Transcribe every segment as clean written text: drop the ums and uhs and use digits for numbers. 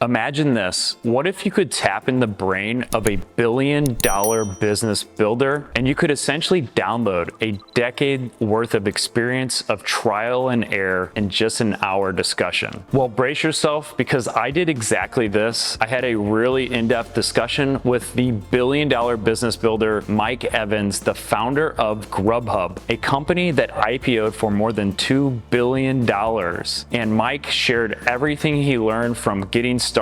Imagine this. What if you could tap in the brain of a billion-dollar business builder and you could essentially download a decade worth of experience of trial and error in just an hour discussion? Well, brace yourself because I did exactly this. I had a really in-depth discussion with the billion-dollar business builder, Mike Evans, the founder of Grub Hub, a company that IPO'd for more than $2 billion. And Mike shared everything he learned from getting started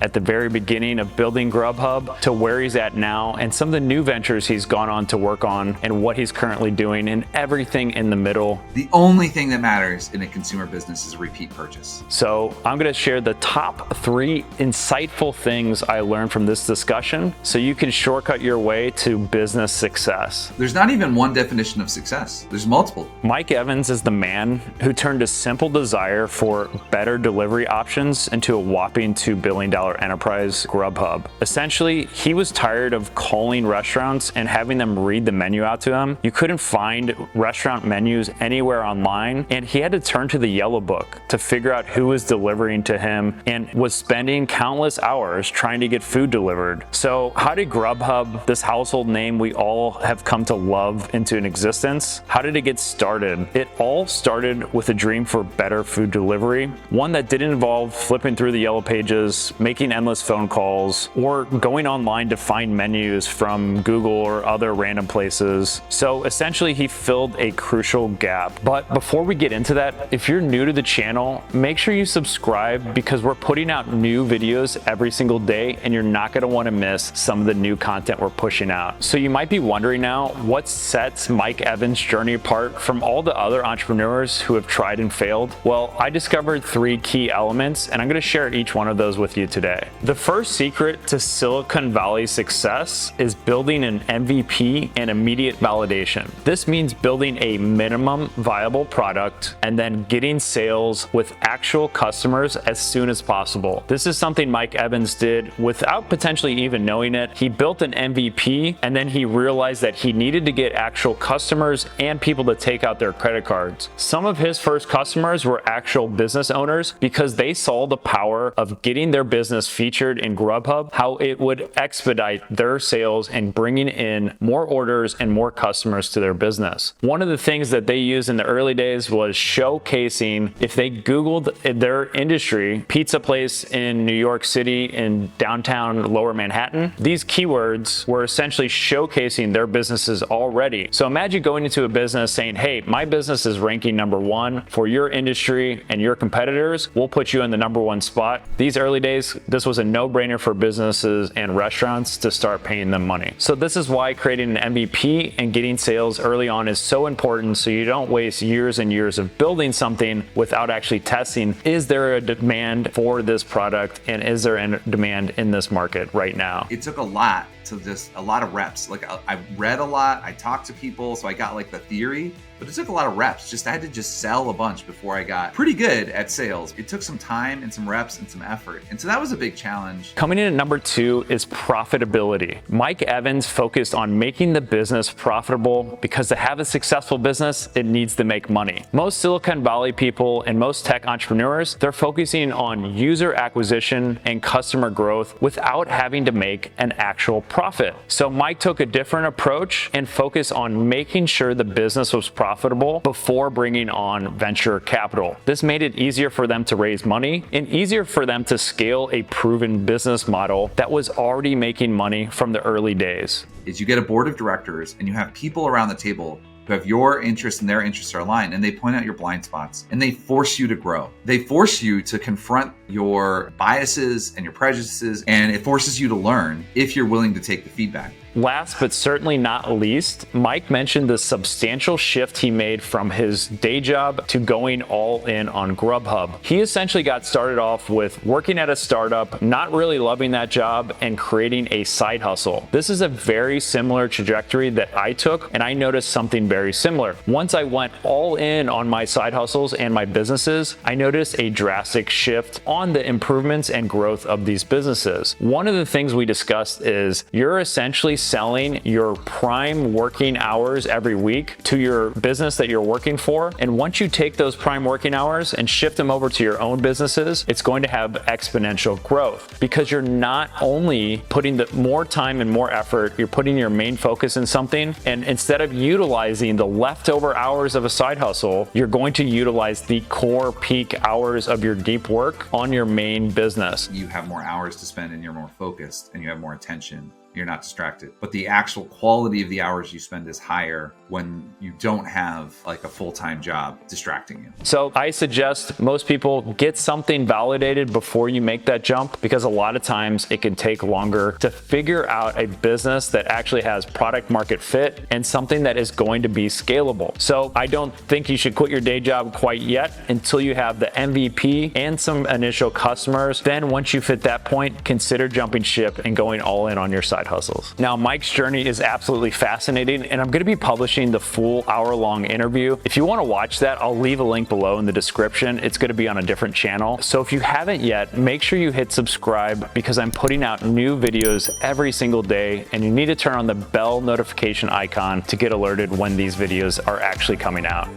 at the very beginning of building Grub Hub to where he's at now and some of the new ventures he's gone on to work on and what he's currently doing and everything in the middle. The only thing that matters in a consumer business is a repeat purchase. So I'm going to share the top 3 insightful things I learned from this discussion so you can shortcut your way to business success. There's not even one definition of success. There's multiple. Mike Evans is the man who turned a simple desire for better delivery options into a whopping $2 billion enterprise, Grub Hub. Essentially, he was tired of calling restaurants and having them read the menu out to him. You couldn't find restaurant menus anywhere online, and he had to turn to the Yellow Book to figure out who was delivering to him and was spending countless hours trying to get food delivered. So how did Grub Hub, this household name we all have come to love, into an existence? How did it get started? It all started with a dream for better food delivery, one that didn't involve flipping through the yellow pages, making endless phone calls, or going online to find menus from Google or other random places. So essentially, he filled a crucial gap. But before we get into that, if you're new to the channel, make sure you subscribe because we're putting out new videos every single day and you're not going to want to miss some of the new content we're pushing out. So you might be wondering now, what sets Mike Evans' journey apart from all the other entrepreneurs who have tried and failed? Well, I discovered 3 key elements and I'm going to share each one of those with you today. The first secret to Silicon Valley success is building an MVP and immediate validation. This means building a minimum viable product and then getting sales with actual customers as soon as possible. This is something Mike Evans did without potentially even knowing it. He built an MVP and then he realized that he needed to get actual customers and people to take out their credit cards. Some of his first customers were actual business owners because they saw the power of getting their business featured in GrubHub, how it would expedite their sales and bringing in more orders and more customers to their business. One of the things that they used in the early days was showcasing, if they Googled their industry, pizza place in New York City in downtown Lower Manhattan, these keywords were essentially showcasing their businesses already. So imagine going into a business saying, hey, my business is ranking #1 for your industry and your competitors. We'll put you in the #1 spot. These early days, this was a no-brainer for businesses and restaurants to start paying them money. So this is why creating an MVP and getting sales early on is so important so you don't waste years and years of building something without actually testing. Is there a demand for this product and is there a demand in this market right now? It took a lot of reps. Like I read a lot, I talked to people, so I got like the theory, but it took a lot of reps. I had to sell a bunch before I got pretty good at sales. It took some time and some reps and some effort. And so that was a big challenge. Coming in at #2 is profitability. Mike Evans focused on making the business profitable because to have a successful business, it needs to make money. Most Silicon Valley people and most tech entrepreneurs, they're focusing on user acquisition and customer growth without having to make an actual profit. So Mike took a different approach and focused on making sure the business was profitable before bringing on venture capital. This made it easier for them to raise money and easier for them to scale a proven business model that was already making money from the early days. Is you get a board of directors and you have people around the table who have your interests and their interests are aligned, and they point out your blind spots and they force you to grow. They force you to confront your biases and your prejudices, and it forces you to learn if you're willing to take the feedback. Last but certainly not least, Mike mentioned the substantial shift he made from his day job to going all in on GrubHub. He essentially got started off with working at a startup, not really loving that job, and creating a side hustle. This is a very similar trajectory that I took, and I noticed something very similar. Once I went all in on my side hustles and my businesses, I noticed a drastic shift on the improvements and growth of these businesses. One of the things we discussed is you're essentially selling your prime working hours every week to your business that you're working for. And once you take those prime working hours and shift them over to your own businesses, it's going to have exponential growth, because you're not only putting the more time and more effort, you're putting your main focus in something. And instead of utilizing the leftover hours of a side hustle, you're going to utilize the core peak hours of your deep work on your main business. You have more hours to spend and you're more focused and you have more attention. You're not distracted. But the actual quality of the hours you spend is higher when you don't have like a full-time job distracting you. So I suggest most people get something validated before you make that jump, because a lot of times it can take longer to figure out a business that actually has product market fit and something that is going to be scalable. So I don't think you should quit your day job quite yet until you have the MVP and some initial customers. Then once you hit that point, consider jumping ship and going all in on your side hustles. Now, Mike's journey is absolutely fascinating, and I'm going to be publishing the full hour-long interview. If you want to watch that, I'll leave a link below in the description. It's going to be on a different channel. So if you haven't yet, make sure you hit subscribe, because I'm putting out new videos every single day, and you need to turn on the bell notification icon to get alerted when these videos are actually coming out.